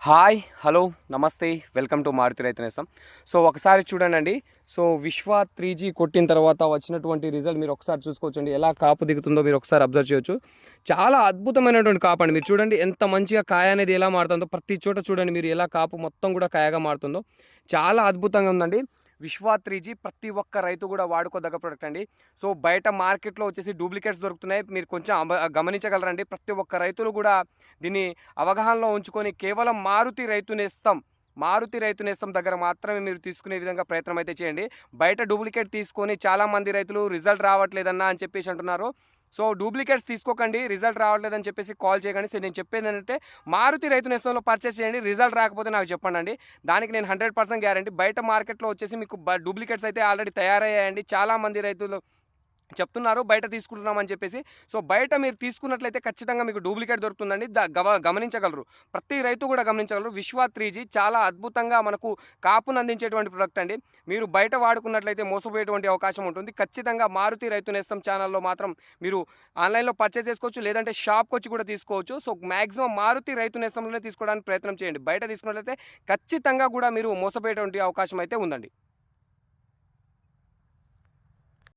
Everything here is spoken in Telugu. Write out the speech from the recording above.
హాయ్ హలో నమస్తే వెల్కమ్ టు మారుతి రైతు నేస్తం. సో ఒకసారి చూడండి. సో విశ్వ 3G కొట్టిన తర్వాత వచ్చినటువంటి రిజల్ట్ మీరు ఒకసారి చూసుకోవచ్చండి. ఎలా కాపు దిగుతుందో మీరు ఒకసారి అబ్జర్వ్ చేయొచ్చు. చాలా అద్భుతమైనటువంటి కాపు అండి. మీరు చూడండి ఎంత మంచిగా కాయ అనేది ఎలా మారుతుందో. ప్రతి చోట చూడండి మీరు ఎలా కాపు మొత్తం కూడా కాయగా మారుతుందో. చాలా అద్భుతంగా ఉందండి. విశ్వ 3G ప్రతి ఒక్క రైతు కూడా వాడుకోదగ్గ ప్రోడక్ట్ అండి. సో బయట మార్కెట్లో వచ్చేసి డూప్లికేట్స్ దొరుకుతున్నాయి. మీరు కొంచెం గమనించగలరండి. ప్రతి ఒక్క రైతులు కూడా దీన్ని అవగాహనలో ఉంచుకొని కేవలం మారుతి రైతు నేస్తం దగ్గర మాత్రమే మీరు తీసుకునే విధంగా ప్రయత్నం అయితే చేయండి. బయట డూప్లికేట్ తీసుకొని చాలామంది రైతులు రిజల్ట్ రావట్లేదన్నా అని చెప్పేసి అంటున్నారు. సో డూప్లికేట్స్ తీసుకోకండి, రిజల్ట్ రావట్లేదని చెప్పేసి కాల్ చేయకండి. సో నేను చెప్పేది ఏంటంటే మారుతి రైతు నేస్తంలో పర్చేస్ చేయండి. రిజల్ట్ రాకపోతే నాకు చెప్పండి. దానికి నేను 100% గ్యారంటీ. బయట మార్కెట్లో వచ్చేసి మీకు డూప్లికేట్స్ అయితే ఆల్రెడీ తయారయ్యాయండి. చాలామంది రైతులు చెప్తున్నారు బయట తీసుకుంటున్నామని చెప్పేసి. సో బయట మీరు తీసుకున్నట్లయితే ఖచ్చితంగా మీకు డూప్లికేట్ దొరుకుతుందండి. గమనించగలరు, ప్రతి రైతు కూడా గమనించగలరు. విశ్వ 3G చాలా అద్భుతంగా మనకు కాపును అందించేటువంటి ప్రోడక్ట్ అండి. మీరు బయట వాడుకున్నట్లయితే మోసపోయేటువంటి అవకాశం ఉంటుంది. ఖచ్చితంగా మారుతి రైతు నేస్తం ఛానల్లో మాత్రం మీరు ఆన్లైన్లో పర్చేస్ చేసుకోవచ్చు, లేదంటే షాప్కి వచ్చి కూడా తీసుకోవచ్చు. సో మ్యాక్సిమం మారుతి రైతు నేస్తంలోనే తీసుకోవడానికి ప్రయత్నం చేయండి. బయట తీసుకున్నట్లయితే ఖచ్చితంగా కూడా మీరు మోసపోయేటువంటి అవకాశం అయితే ఉందండి.